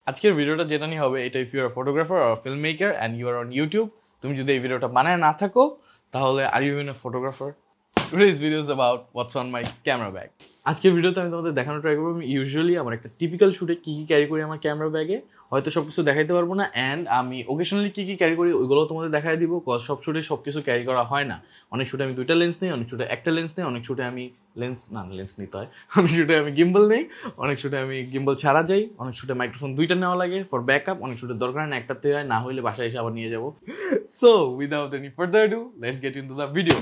আজকের ভিডিওটা যেটা নিয়ে হবে এটা if you are photographer or film maker and you are on YouTube, তুমি যদি এই ভিডিওটা বানায় না থাকো তাহলে are you in a photographer? Today's video is about what's on my camera bag. আজকের ভিডিওতে আমি তোমাদের দেখানো ট্রাই করবো আমি ইউজুয়ালি আমার একটা টিপিক্যাল শুটে কী কী ক্যারি করি আমার ক্যামেরা ব্যাগে। হয়তো সব কিছু দেখাইতে পারবো না, অ্যান্ড আমি ওকেশনালি কী কী ক্যারি করি ওইগুলো তোমাদের দেখাই দিব, কজ সব শুটে সব কিছু ক্যারি করা হয় না। অনেক শুটে আমি দুইটা লেন্স নিই, অনেক শুটে একটা লেন্স নিই, অনেক শুটে আমি লেন্স নিতে হয়, অনেক শুটে আমি গিম্বল নেই, অনেক শুটে আমি গিম্বল ছাড়া যাই, অনেক শুটে মাইক্রোফোন দুইটা নেওয়া লাগে ফর ব্যাকআপ, অনেক শুটে দরকার না একটাতে হয়, না হইলে বাসায় এসে আবার নিয়ে যাবো। So without any further do let's get into the video.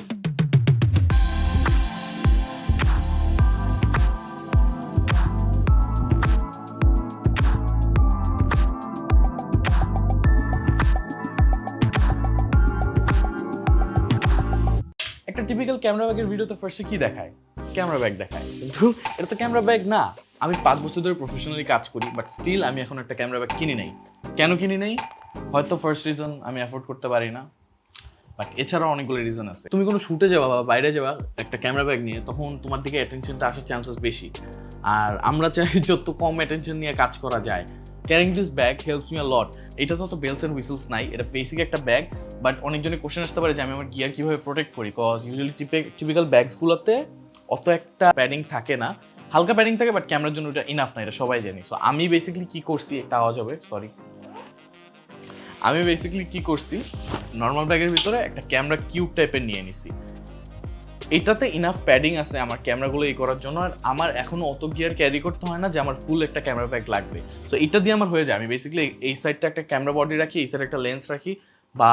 একটা টিপিক্যাল ক্যামেরা ব্যাগের ভিডিওতে ফার্স্টে কি দেখায়? ক্যামেরা ব্যাগ দেখায়, কিন্তু এটা তো ক্যামেরা ব্যাগ না। আমি 5 বছর ধরে প্রফেশনালি কাজ করি, বাট স্টিল আমি এখন একটা ক্যামেরা ব্যাগ কিনি নাই। কেন কিনি নাই? হয়তো ফার্স্ট রিজন আমি অ্যাফোর্ড করতে পারি না, বাট এছাড়াও অনেকগুলো রিজন আছে। তুমি কোনো শুটে যাবা বা বাইরে যাবা একটা ক্যামেরা ব্যাগ নিয়ে, তখন তোমার দিকে অ্যাটেনশনটা আসার চান্সেস বেশি। আর আমরা চাই যত কম অ্যাটেনশন নিয়ে কাজ করা যায়। Carrying this bag helps me a lot. এটা তো বেলস অ্যান্ড হুইসেলস নাই, এটা বেসিক একটা ব্যাগ। বাট অনেকজনের কোশ্চেন আসতে পারে যে আমি আমার গিয়ার কীভাবে প্রোটেক্ট করি, কজ ইউজুয়ালি টিপিক্যাল ব্যাগসগুলোতে অত একটা প্যাডিং থাকে না, হালকা প্যাডিং থাকে, বাট ক্যামেরার জন্য এটা ইনাফ না, এটা সবাই জানি। সো আমি বেসিক্যালি কী করছি, একটা আওয়াজ হবে, সরি। আমি বেসিক্যালি কী করছি, নর্মাল ব্যাগের ভিতরে একটা ক্যামেরা কিউব টাইপের নিয়ে নিছি। এটাতে ইনাফ প্যাডিং আছে আমার ক্যামেরাগুলো এই করার জন্য, আর আমার এখনও অত গিয়ার ক্যারি করতে হয় না যে আমার ফুল একটা ক্যামেরা ব্যাগ লাগবে। সো এটা দিয়ে আমার হয়ে যায়। আমি বেসিক্যালি এই সাইডটা একটা ক্যামেরা বডি রাখি, এই সাইডে একটা লেন্স রাখি, বা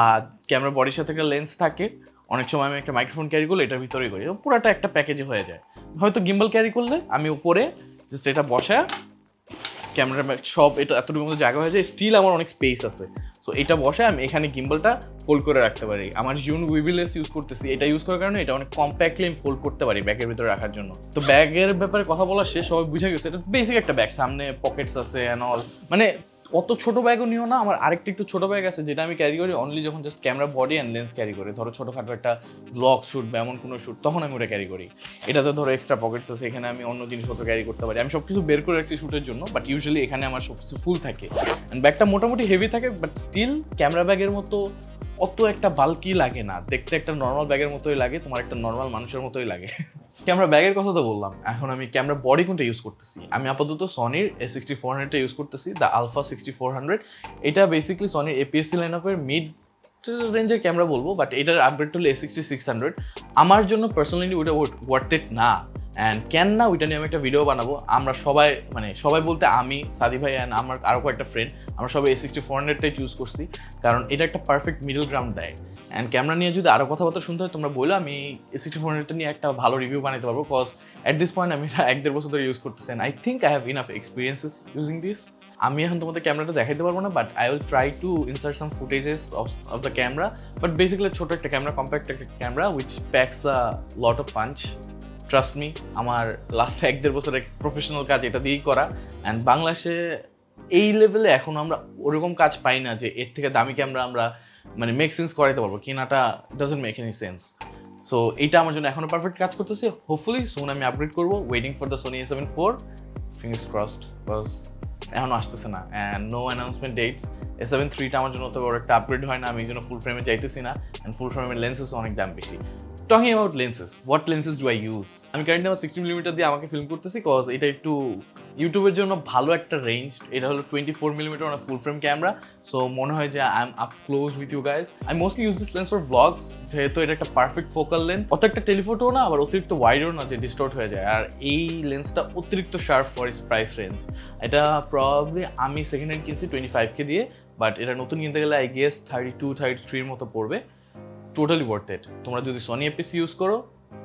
ক্যামেরা বডির সাথে একটা লেন্স থাকে। অনেক সময় আমি একটা মাইক্রোফোন ক্যারি করলে এটার ভিতরেই করি, পুরোটা একটা প্যাকেজে হয়ে যায়। হয়তো গিম্বল ক্যারি করলে আমি উপরে জাস্ট এটা বসা ক্যামেরা সব এটা এতটুকু মতো জায়গা হয়ে যায়, স্টিল আমার অনেক স্পেস আছে। সো এটা বসে আমি এখানে গিম্বলটা ফোল্ড করে রাখতে পারি। আমার জিউন উইভিলেস ইউজ করতেছি, এটা ইউজ করার কারণে এটা অনেক কম্প্যাক্টলি আমি ফোল্ড করতে পারি ব্যাগের ভিতরে রাখার জন্য। তো ব্যাগের ব্যাপারে কথা বলা শেষ, সবাই বুঝে গেছে এটা বেসিক একটা ব্যাগ, সামনে পকেটস আছে অ্যান্ড অল। মানে অত ছোট ব্যাগও নিও না, আমার আরেকটা একটু ছোট ব্যাগ আছে যেটা আমি ক্যারি করি অনলি যখন just camera body and lens carry করি। ধরো ছোটোখাটো একটা ব্লগ শ্যুট বা এমন কোনো শ্যুট, তখন আমি ওটা ক্যারি করি। এটাতে ধরো এক্সট্রা পকেটস আছে, এখানে আমি অন্য জিনিসপত্র ক্যারি করতে পারি। আমি সব কিছু বের করে রাখছি শ্যুটের জন্য, বাট ইউজুয়ালি এখানে আমার সব কিছু ফুল থাকে। অ্যান্ড ব্যাগটা মোটামুটি হেভি থাকে, বাট স্টিল ক্যামেরা ব্যাগের মতো অত একটা বাল্কি লাগে না, দেখতে একটা নর্মাল ব্যাগের মতোই লাগে, তোমার একটা নর্মাল মানুষের মতোই লাগে। ক্যামেরা ব্যাগের কথা তো বললাম, এখন আমি ক্যামেরা বডি কোনটা ইউজ করতেছি। আমি আপাতত সনির A6400টা ইউজ করতেছি, দ্য আলফা 6400। এটা বেসিক্যালি সনির APS-C লাইনআপের মিড রেঞ্জের ক্যামেরা বলবো, বাট এটার আপগ্রেড হলো A6600। আমার জন্য পার্সোনালি ওইটা ওয়ার্থ ইট না, অ্যান্ড কেন না ওইটা নিয়ে আমি একটা ভিডিও বানাবো। আমরা সবাই, মানে সবাই বলতে আমি, সাদি ভাই অ্যান্ড আমার আরও কয়েকটা ফ্রেন্ড, আমরা সবাই A6400টাই চুজ করছি, কারণ এটা একটা পারফেক্ট মিডল গ্রাউন্ড দেয়। অ্যান্ড ক্যামেরা নিয়ে যদি আরও কথাবার্তা শুনতে হয় তোমরা বলো, আমি A6400টা নিয়ে একটা ভালো রিভিউ বানাতে পারবো, কজ অ্যাট দিস পয়েন্ট আমি এটা 1-1.5 বছর ধরে ইউজ করতেছি, I think I have enough experiences using this. আমি এখন তোমাদের ক্যামেরাটা দেখাইতে পারবো না, but I will try to insert some footages of the camera. But basically ছোটো একটা ক্যামেরা, কম্প্যাক্ট একটা camera which packs a lot of punch. Trust me, আমার লাস্ট 1-1.5 বছরের প্রফেশনাল কাজ এটা দিয়েই করা। অ্যান্ড বাংলাদেশে এই লেভেলে এখন আমরা ওরকম কাজ পাই না যে এর থেকে দামি ক্যামেরা আমরা মানে মেক সেন্স করাইতে পারবো, কেনাটা doesn't make any sense. So এইটা আমার জন্য এখনও পারফেক্ট কাজ করতেছে। হোপফুলি সুন আমি আপগ্রেড করবো, waiting for the Sony A7 IV, fingers crossed, because এখনও আসতেছে না and no announcement dates. A7 IIIটা আমার জন্য অত বড় একটা আপগ্রেড হয় না, আমি এই জন্য ফুল ফ্রেমে চাইতেছি না, অ্যান্ড ফুল ফ্রেমের লেন্সেস অনেক দাম বেশি। Talking about lenses, what lenses do I use? আমি কারেন্টলি আমার 60mm দিয়ে আমাকে ফিল্ম করতেছি, কজ এটা একটু ইউটিউবের জন্য ভালো একটা রেঞ্জ। এটা হলো 24mm on full frame camera, so মনে হয় যে I am up close with you guys. I mostly use this lens for vlogs, যেহেতু এটা একটা পারফেক্ট ফোকাল লেন্থ, অত একটা টেলিফোটো না, আবার অতিরিক্ত ওয়াইডও না যে ডিস্টর্ট হয়ে যায়। আর এই লেন্সটা অতিরিক্ত sharp for is price range. এটা প্রবাবলি আমি সেকেন্ড হ্যান্ড কিনছি 25K দিয়ে, বাট এটা নতুন কিনতে গেলে আই গেস 32-33 মতো পড়বে। Totally worth it. তোমরা যদি সনি APS-C ইউজ করো,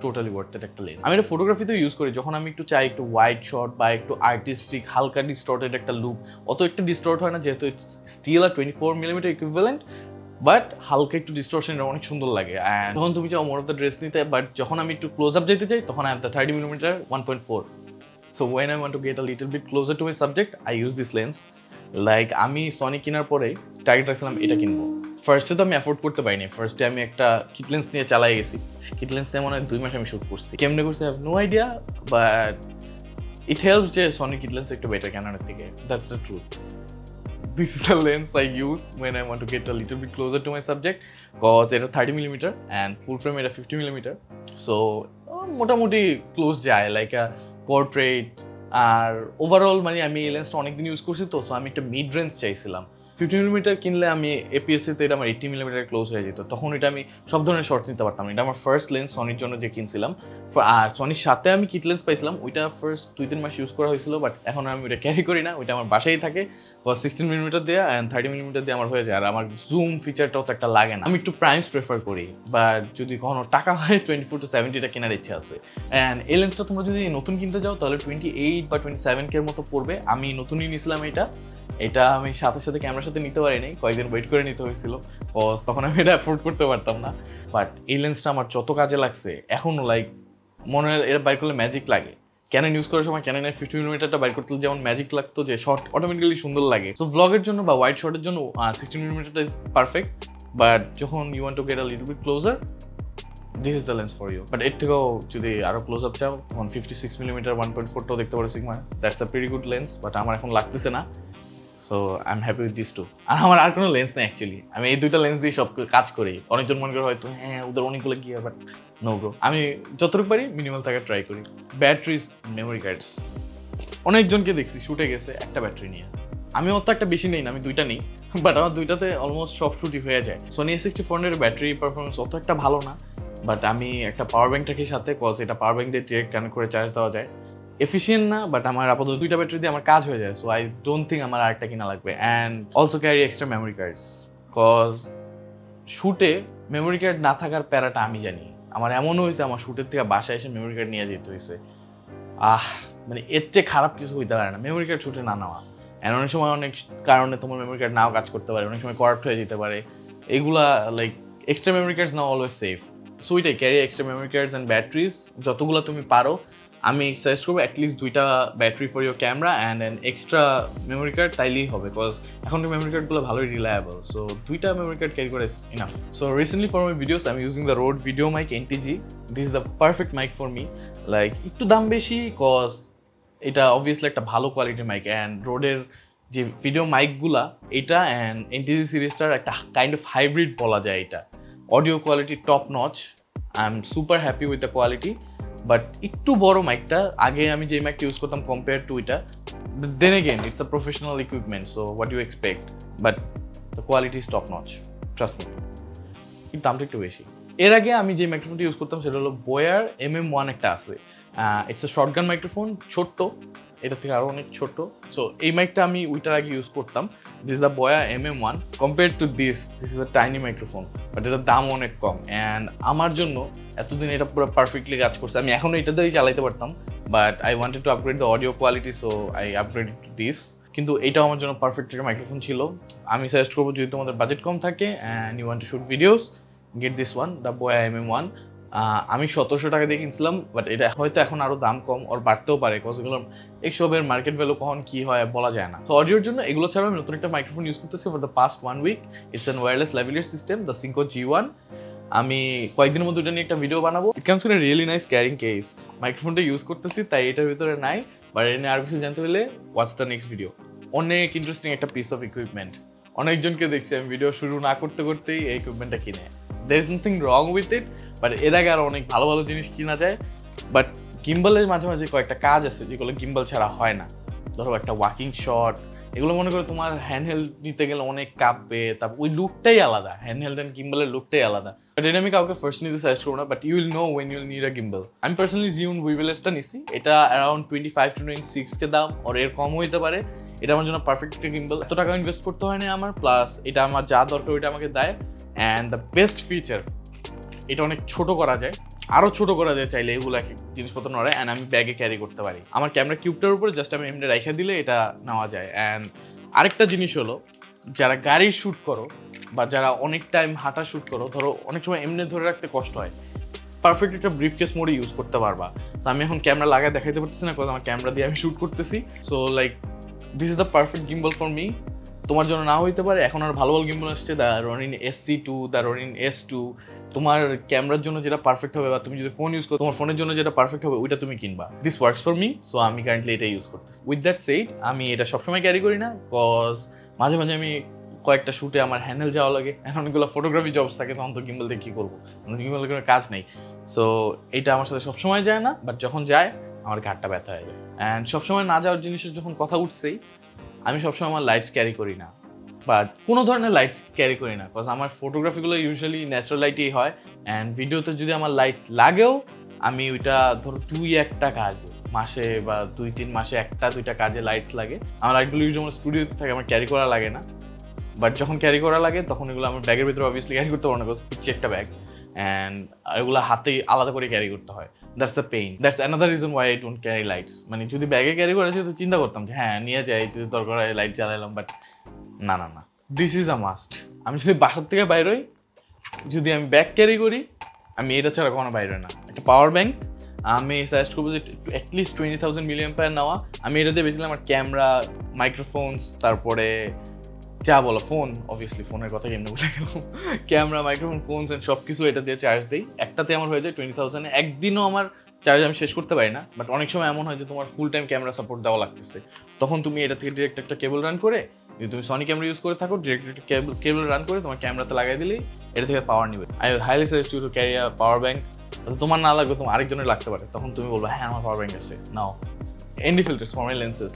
টোটালি ওয়ার্থ ইট একটা লেন্স। আমি এটা ফটোগ্রাফিতেও ইউজ করি, যখন আমি একটু চাই একটু ওয়াইড শট বা একটু আর্টিস্টিক হালকা ডিস্টর্টেড একটা লুক। অত একটা ডিস্টর্ট হয় না, যেহেতু it's still are 24mm equivalent, but হালকা একটু ডিস্টর্শন অনেক সুন্দর লাগে। অ্যান্ড যখন তুমি চাও মোর অফ দ্য ড্রেস নিতে, বাট যখন আমি একটু ক্লোজ আপ যেতে চাই তখন I have the 30mm 1.4। So when I want to get a little bit closer to my subject, I use this lens. Like আমি সনি কেনার পরে টার্গেট রাখছিলাম এটা কিনবো। ফার্স্টে তো আমি অ্যাফোর্ড করতে পারিনি, ফার্স্টে আমি একটা কিট লেন্স নিয়ে চালাই গেছি। কিট লেন্স নিয়ে মনে হয় 2 মাস আমি শ্যুট করছি, কেমনে করছি I have no idea, but it helps যে সনি কিট লেন্স একটু বেটার ক্যানোনের থেকে, that's the truth. this is the lens I use when I want to get a little bit closer to my subject cause এটা 30mm and full frame এটা 50mm so মোটামুটি close যায় like a portrait আর overall মানে আমি এই লেন্সটা অনেকদিন use করছি তো আমি একটা মিড রেঞ্জ চাইছিলাম 50mm কিনলে আমি এপিএসসিতে এটা আমার 80mm ক্লোজ হয়ে যেত তখন এটা আমি সব ধরনের শর্টস নিতে পারতাম এটা আমার ফার্স্ট লেন্স সনির জন্য যে কিনছিলাম আর সনির সাথে আমি কিট লেন্স পাইছিলাম ওইটা ফার্স্ট 2-3 মাস ইউজ করা হয়েছিল বাট এখন আমি ওইটা ক্যারি করি না ওইটা আমার বাসায় থাকে 16mm দিয়ে অ্যান্ড 30mm দিয়ে আমার হয়ে যায় আর আমার জুম ফিচারটাও তো একটা লাগে না আমি একটু প্রাইমস প্রেফার করি বাট যদি কখনো টাকা হয় 24-70টা কেনার ইচ্ছা আছে অ্যান্ড এই লেন্সটা তোমরা যদি নতুন কিনতে যাও তাহলে 28 বা 27K এর মতো পড়বে আমি নতুনই নিয়েছিলাম এটা আমি সাথে সাথে ক্যামেরার সাথে নিতে পারি নাই কয়েকদিন ওয়েট করে নিতে হয়েছিল কজ তখন আমি এটা অ্যাফোর্ড করতে পারতাম না বাট এই লেন্সটা আমার যত কাজে লাগছে এখনও লাইক মনে হয় এটা বাইর করলে ম্যাজিক লাগে ক্যানন ইউজ করার সময় ক্যাননের 50mm বাইর করতে যেমন ম্যাজিক লাগতো যে শর্ট অটোমেটিক্যালি সুন্দর লাগে সো ভ্লগের জন্য বা ওয়াইড শটের জন্য 16mm ইজ পারফেক্ট বাট যখন you want to get a little bit closer this is the lens for you but এর থেকেও যদি আরও ক্লোজ আপ চাও তখন 56mm 1.4টাও দেখতে পারো Sigma that's a very good lens but আমার এখন লাগতেছে না so I am happy with this too আর আমার আর কোনো লেন্স নেই অ্যাকচুয়ালি আমি এই দুইটা লেন্স দিয়ে সব কাজ করি অনেকজন মনে করে হয়তো হ্যাঁ ওদের অনেকগুলো গিয়ে বাট নো ব্রো আমি যতটুকু পারি মিনিমাল থাকার ট্রাই করি ব্যাটারিজ মেমোরি কার্ডস অনেকজনকে দেখছি শুটে গেছে একটা ব্যাটারি নিয়ে আমি অত একটা বেশি নেই না আমি দুইটা নেই বাট আমার দুইটাতে অলমোস্ট সব শুটই হয়ে যায় সোনি A64 ব্যাটারি পারফরমেন্স অত একটা ভালো না বাট আমি একটা পাওয়ার ব্যাংক রাখি সাথে কজ এটা পাওয়ার ব্যাংক দিয়ে ডিরেক্ট কানেক্ট করে চার্জ দেওয়া যায় এফিসিয়েন্ট না বাট আমার আপাতত দুইটা ব্যাটারি দিয়ে আমার কাজ হয়ে যায় সো আই ডোন্ট থিঙ্ক আমার আরেকটা কিনা লাগবে and also carry extra memory cards cause শুটে মেমোরি কার্ড না থাকার প্যারাটা আমি জানি আমার এমনও হয়েছে আমার শুটের থেকে বাসায় এসে মেমোরি কার্ড নিয়ে যেতে হয়েছে মানে এর চেয়ে খারাপ কিছু হইতে পারে না মেমোরি কার্ড শুটে না নেওয়া অ্যান্ড অনেক সময় অনেক কারণে তোমার মেমোরি কার্ড নাও কাজ করতে পারে অনেক সময় করাপ্ট হয়ে যেতে পারে এগুলা like extra memory cards now always safe so ওইটাই carry extra memory cards and batteries যতগুলো তুমি পারো আমি সাজেস্ট করবো অ্যাটলিস্ট দুইটা battery for your camera and an extra memory card তাইলেই হবে বিকজ এখনকার মেমোরি কার্ডগুলো ভালোই রিলায়েবল সো দুইটা মেমোরি কার্ড ক্যারি করে enough so recently for my videos I am using the Rode video mic NTG this is the perfect mic for me like একটু দাম বেশি কজ এটা অবভিয়াসলি একটা ভালো কোয়ালিটির মাইক অ্যান্ড রোডের যে ভিডিও মাইকগুলা এটা অ্যান্ড NTG সিরিজটার একটা কাইন্ড অফ হাইব্রিড বলা যায় এটা audio quality top notch I am super happy with the quality but একটু বড় মাইকটা আগে আমি যে মাইকটা ইউজ করতাম কম্পেয়ার টু এটা then again it's a professional equipment so what you expect but the quality is top notch trust me কিন্তু দামটা একটু বেশি এর আগে আমি যে মাইক্রোফোনটা ইউজ করতাম সেটা হলো বোয়ার MM1 একটা আছে ইটস আ শর্টগান মাইক্রোফোন ছোট্ট এটা থেকে আরও অনেক ছোট সো এই মাইকটা আমি ওইটার আগে ইউজ করতাম this the Boya MM1 compare to this is a tiny microphone but এটার দাম অনেক কম অ্যান্ড আমার জন্য এতদিন এটা পুরো পারফেক্টলি কাজ করছে আমি এখনও এটা দিয়েই চালাইতে পারতাম but I wanted to upgrade the audio quality so I upgrade to this কিন্তু এটাও আমার জন্য পারফেক্ট একটা মাইক্রোফোন ছিল আমি সাজেস্ট করবো যদি তোমাদের বাজেট কম থাকে and you want to shoot videos get this one the Boya MM1 আমি 1700 টাকা দিয়ে কিনছিলাম বাট এটা হয়তো এখন আরও দাম কম ওর বাড়তেও পারে কজ এগুলো এইসবের মার্কেট ভ্যালু কখন কী হয় বলা যায় না তো অডিওর জন্য এগুলো ছাড়াও আমি নতুন একটা মাইক্রোফোন ইউজ করতেছি for the past 1 week it's an wireless lavalier system the Synco G1 আমি কয়েকদিনের মধ্যে এটা নিয়ে একটা ভিডিও বানাবো it comes in a really nice carrying case মাইক্রোফোনটা ইউজ করতেছি তাই এটার ভিতরে নাই বাট এটা নিয়ে আর কিছু জানতে হলে ওয়াচ দ্য নেক্সট ভিডিও অনেক ইন্টারেস্টিং একটা পিস অফ ইকুইপমেন্ট অনেকজনকে দেখছি আমি ভিডিও শুরু না করতে করতেই এই ইকুইপমেন্টটা কিনে there is nothing wrong with it but এর আগে আরও অনেক ভালো ভালো জিনিস কিনা যায় বাট গিম্বলের মাঝে মাঝে কয়েকটা কাজ আছে যেগুলো গিম্বল ছাড়া হয় না ধরো একটা ওয়াকিং শট এগুলো মনে করো তোমার হ্যান্ডহেল্ড নিতে গেলে অনেক কাঁপবে তারপর ওই লুকটাই আলাদা হ্যান্ডহেল্ড অ্যান্ড গিম্বলের লুকটাই আলাদা বাট এটা আমি কাউকে ফার্স্ট নিতে সাজেস্ট করবো না but you will know when you'll need a gimbal আমি পার্সোনালি জিউন উইভেলেসটা নিছি এটা অ্যারাউন্ড 25 to 26K দাম ওর এর কম হইতে পারে এটা আমার জন্য পারফেক্ট একটা গিম্বল এত টাকা ইনভেস্ট করতে হয় না আমার প্লাস এটা আমার যা দরকার ওইটা আমাকে দেয় অ্যান্ড দ্য বেস্ট ফিচার এটা অনেক ছোট করা যায় আরও ছোট করা যায় চাইলে এগুলো জিনিসপত্র নড়ায় অ্যান্ড আমি ব্যাগে ক্যারি করতে পারি আমার ক্যামেরা কিউবটার উপরে জাস্ট আমি এমনি রেখে দিলে এটা নেওয়া যায় অ্যান্ড আরেকটা জিনিস হলো যারা গাড়ির শ্যুট করো বা যারা অনেক টাইম হাঁটা শ্যুট করো ধরো অনেক সময় এমনি ধরে রাখতে কষ্ট হয় পারফেক্ট একটা ব্রিফ কেস মোডে ইউজ করতে পারবা তো আমি এখন ক্যামেরা লাগায় দেখাইতে পারতেছি না কারণ আমার ক্যামেরা দিয়ে আমি শ্যুট করতেছি so like this is the perfect gimbal for me তোমার জন্য না হইতে পারে এখন আর ভালো ভালো গিম্বল আসছে the Ronin SC2 the Ronin S2 তোমার ক্যামেরার জন্য যেটা পারফেক্ট হবে বা তুমি যদি ফোন ইউজ করো তোমার ফোনের জন্য যেটা পারফেক্ট হবে ওইটা তুমি কিনবা this works for me so আমি কারেন্টলি এটা ইউজ করতেছি উইথ দ্যাট সেইড আমি এটা সবসময় ক্যারি করি না কজ মাঝে মাঝে আমি কয়েকটা শ্যুটে আমার হ্যান্ডেল যাওয়া লাগে, অনেকগুলো ফটোগ্রাফি জবস থাকে, তখন তো গিম্বল দিয়ে কী করবো, গিম্বল কোনো কাজ নেই। সো এটা আমার সাথে সবসময় যায় না, বাট যখন যায় আমার ঘাটটা ব্যথা হয়ে যায়। অ্যান্ড সবসময় না যাওয়ার জিনিসের যখন কথা উঠছেই, আমি সবসময় আমার লাইটস ক্যারি করি না, বা কোনো ধরনের লাইটস ক্যারি করি না, বিকজ আমার ফটোগ্রাফিগুলো ইউজুয়ালি ন্যাচারাল লাইটেই হয়। অ্যান্ড ভিডিওতে যদি আমার লাইট লাগেও, আমি ওইটা ধরো 2-1টা কাজে মাসে বা 2-3 মাসে 1-2টা কাজে লাইট লাগে। আমার লাইটগুলো ইউজুয়ালি আমার স্টুডিওতে থাকে, আমার ক্যারি করা লাগে না। বাট যখন ক্যারি করা লাগে তখন এগুলো আমার ব্যাগের ভিতরে অবভিয়াসলি ক্যারি করতে পারবো না, বিকজ পিচ্ছি একটা ব্যাগ, অ্যান্ড এগুলো হাতেই আলাদা করে ক্যারি করতে হয়। That's the pain, that's another reason why I don't carry lights. মানে যদি ব্যাগে ক্যারি করেছি তো চিন্তা করতাম যে হ্যাঁ নিয়ে যাই, যদি দরকার হয় লাইট জ্বালাইলাম, বাট না না না, দিস ইজ আ মাস্ট। আমি যদি বাসার থেকে বাইর হই, যদি আমি ব্যাগ ক্যারি করি, আমি এটা ছাড়া কখনো বাইরে না। একটা পাওয়ার ব্যাংক আমি সাজেস্ট করবো যে অ্যাটলিস্ট 20,000 mAh নেওয়া। আমি এটা দিয়ে বেছিলাম আমার ক্যামেরা, মাইক্রোফোনস, তারপরে যা বলো ফোন, অবভিয়াসলি ফোনের কথা কেমনি বলে গেলাম, ক্যামেরা, মাইক্রোফোন, ফোনস এন্ড সব কিছু এটা দিয়ে চার্জ দিই। একটাতে আমার হয়ে যায় 20,000। একদিনও আমার চার্জ আমি শেষ করতে পারি না, বাট অনেক সময় এমন হয় যে তোমার ফুল টাইম ক্যামেরা সাপোর্ট দেওয়া লাগতেছে, তখন তুমি এটা থেকে ডিরেক্ট একটা কেবল রান করে, যদি তুমি সনি ক্যামেরা ইউজ করে থাকো, ডিরেক্ট একটা কেবল রান করে তোমার ক্যামেরাতে লাগাই দিলেই এটা থেকে পাওয়ার নিবে। I highly suggest you to carry a power bank. তোমার না লাগবে, তোমার আরেকজনের লাগতে পারে, তখন তুমি বলবে হ্যাঁ আমার পাওয়ার ব্যাংক আছে, নাও। ND filters for my lenses.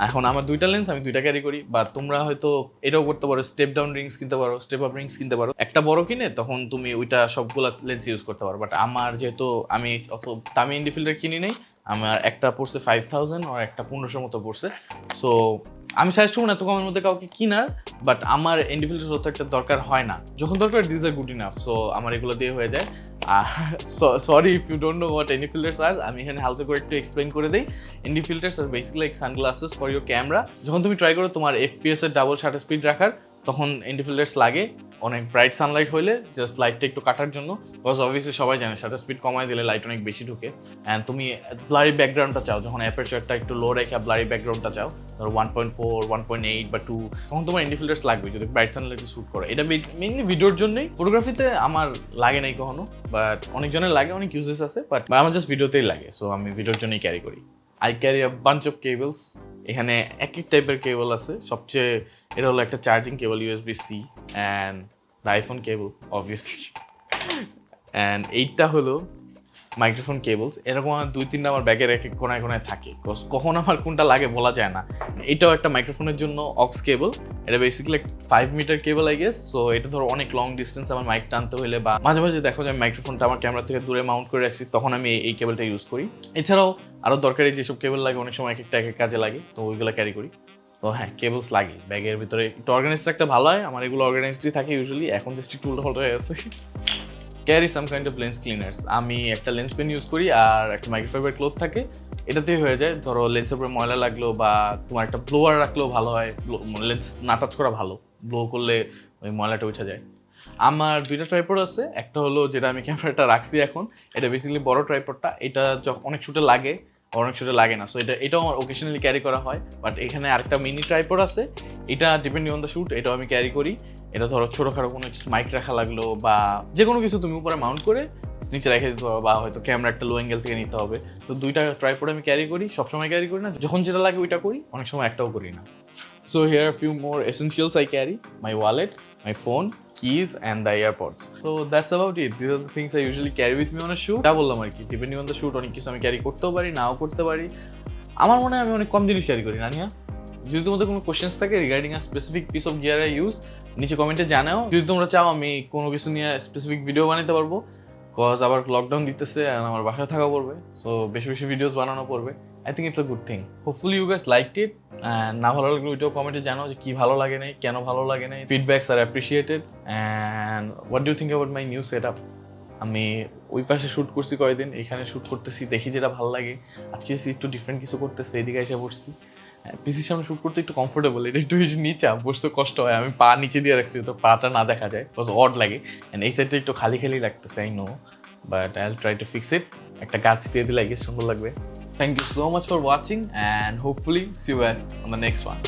এখন আমার 2টা লেন্স, আমি 2টা ক্যারি করি, বা তোমরা হয়তো এটাও করতে পারো, স্টেপ ডাউন রিংস কিনতে পারো, স্টেপ আপ রিংস কিনতে পারো। একটা বড় কিনে তখন তুমি ওইটা সবগুলা লেন্স ইউজ করতে পারো। বাট আমার যেহেতু আমি অত দামি এনডি ফিল্টার কিনি নেই, আমার একটা পড়ছে 5,000 আর একটা 1500 মতো পড়ছে। সো আমি সাজেস্ট করবো না এত কমের মধ্যে কাউকে কিনার, বাট আমার এনডি ফিল্টার অত একটা দরকার হয় না, যখন দরকার this are good enough. So আমার এগুলো দিয়ে হয়ে যায়। Sorry if you don't know what ND filters are, আমি এখানে হালকা করে একটু এক্সপ্লেন করে দিই। ND filters are basically like sunglasses for your camera. যখন তুমি ট্রাই করো তোমার FPS এর ডাবল শাটার স্পিড রাখার, তখন এনডি ফিল্টার্স লাগে অনেক ব্রাইট সানলাইট হইলে, জাস্ট লাইটটা একটু কাটার জন্য। বিকজ অবভিয়াসলি সবাই জানে শাটার স্পিড কমায় দিলে লাইট অনেক বেশি ঢুকে। অ্যান্ড তুমি ব্লারি ব্যাকগ্রাউন্ডটা চাও, যখন অ্যাপারচারটা একটু লো রেখে ব্লারি ব্যাকগ্রাউন্ডটা চাও, ধরো 1.4, 1.8 বা 2, তখন তোমার এনডি ফিল্টার্স লাগবে যদি ব্রাইট সানলাইটে শ্যুট করে। এটা মেইনলি ভিডিওর জন্যই, ফটোগ্রাফিতে আমার লাগে নাই কখনো, বাট অনেকজনের লাগে, অনেক ইউজেস আছে, বাট আমার জাস্ট ভিডিওতেই লাগে। সো আমি ভিডিওর জন্যই ক্যারি করি। I carry a bunch of cables. এখানে এক টাইপের কেবল আছে, সবচেয়ে এটা হলো একটা charging cable USB-C, and the iPhone cable obviously, and এইটা হলো মাইক্রোফোন কেবলস। এরকম আমার 2-3টা আমার ব্যাগের এক এক কোনায় কোনায় থাকে, কখন আমার কোনটা লাগে বলা যায় না। এটাও একটা মাইক্রোফোনের জন্য অক্স কেবল, এটা basically 5 meter cable I guess. So এটা ধরো অনেক লং ডিস্টেন্স আমার মাইক টানতে হলে, বা মাঝে মাঝে দেখো যে আমি মাইক্রোফোনটা আমার ক্যামেরা থেকে দূরে মাউন্ট করে রাখছি, তখন আমি এই কেবলটা ইউজ করি। এছাড়াও আরও দরকারি যেসব কেবল লাগে অনেক সময় এক একটা এক এক কাজে লাগে, তো ওইগুলো ক্যারি করি। তো হ্যাঁ, কেবলস লাগে ব্যাগের ভিতরে, একটু অর্গানাইজড একটা ভালো হয়। আমার এগুলো অর্গানাইজডই থাকে ইউজুয়ালি, এখন জাস্ট একটু উল্টো হয়ে গেছে। Carry some kind of lens cleaners. আমি একটা লেন্স পেন ইউজ করি আর একটা মাইক্রোফাইবার ক্লথ থাকে, এটাতেই হয়ে যায়। ধরো লেন্সের উপরে ময়লা লাগলো, বা তোমার একটা ব্লোয়ার রাখলেও ভালো হয়, লেন্স না টাচ করা ভালো, ব্লো করলে ওই ময়লাটা উঠে যায়। আমার 2টা ট্রাইপড আছে, একটা হলো যেটা আমি ক্যামেরাটা রাখছি এখন, এটা বেসিক্যালি বড় ট্রাইপডটা, এটা অনেক শুটে লাগে, অনেক শুটে লাগে না। সো এটাও আমার ওকেশনালি ক্যারি করা হয়। বাট এখানে আরেকটা মিনি ট্রাইপড আছে, এটা ডিপেন্ডিং অন দ্য শ্যুট, এটাও আমি ক্যারি করি। এটা ধরো ছোটোখাটো কোনো কিছু মাইক রাখা লাগলো, বা যে কোনো কিছু তুমি উপরে মাউন্ট করে নিচে রেখে দিতে পারো, বা হয়তো ক্যামেরা একটা লো অ্যাঙ্গেল থেকে নিতে হবে। তো 2টা ট্রাইপড আমি ক্যারি করি, সবসময় ক্যারি করি না, যখন যেটা লাগে ওইটা করি, অনেক সময় একটাও করি না। So here are a few more essentials I carry: my wallet, my phone, keys, and the AirPods. So that's about it. These are the things I usually carry with me on a shoot. যা বললাম আর কি, depending on the shoot অনেক কিছু আমি carry করতেও পারি, নাও করতে পারি। আমার মনে হয় আমি অনেক কম জিনিস ক্যারি করি, নানিয়া। যদি তোমাদের কোনো কোশ্চেন্স থাকে regarding a specific piece of gear I use, নিচে কমেন্টে জানাও। যদি তোমরা চাও আমি কোনো কিছু নিয়ে স্পেসিফিক ভিডিও বানাতে পারবো, কজ আবার লকডাউন দিতেছে আর আমার বাসায় থাকা পড়বে, সো বেশি বেশি ভিডিওস বানানো পড়বে। I think it's a good thing. Hopefully you guys liked it, and না ভালো লাগলে ওইটাও কমেন্টে জানাও যে কি ভালো লাগে নাই, কেন ভালো লাগে নাই। Feedbacks are appreciated. And what do you think about my new setup? আমি ওই পাশে শ্যুট করছি কয়েকদিন, এখানে শ্যুট করতেছি, দেখি যেটা ভালো লাগে। আজকে একটু ডিফারেন্ট কিছু করতেছি, এদিকে এসে পড়ছি। পিসির সামনে শ্যুট করতে একটু কমফোর্টেবল, এটা একটু বেশি নিচা, বসতে কষ্ট হয়। আমি পা নিচে দিয়ে রাখছি তো পাটা না দেখা যায়, বিকজ অড লাগে। অ্যান্ড এই সাইডটা একটু খালি খালি লাগতেছে, I know, but I will try to fix it. একটা গাছ দিয়ে দিলে আই গেস সুন্দর লাগবে। Thank you so much for watching, and hopefully see you guys on the next one.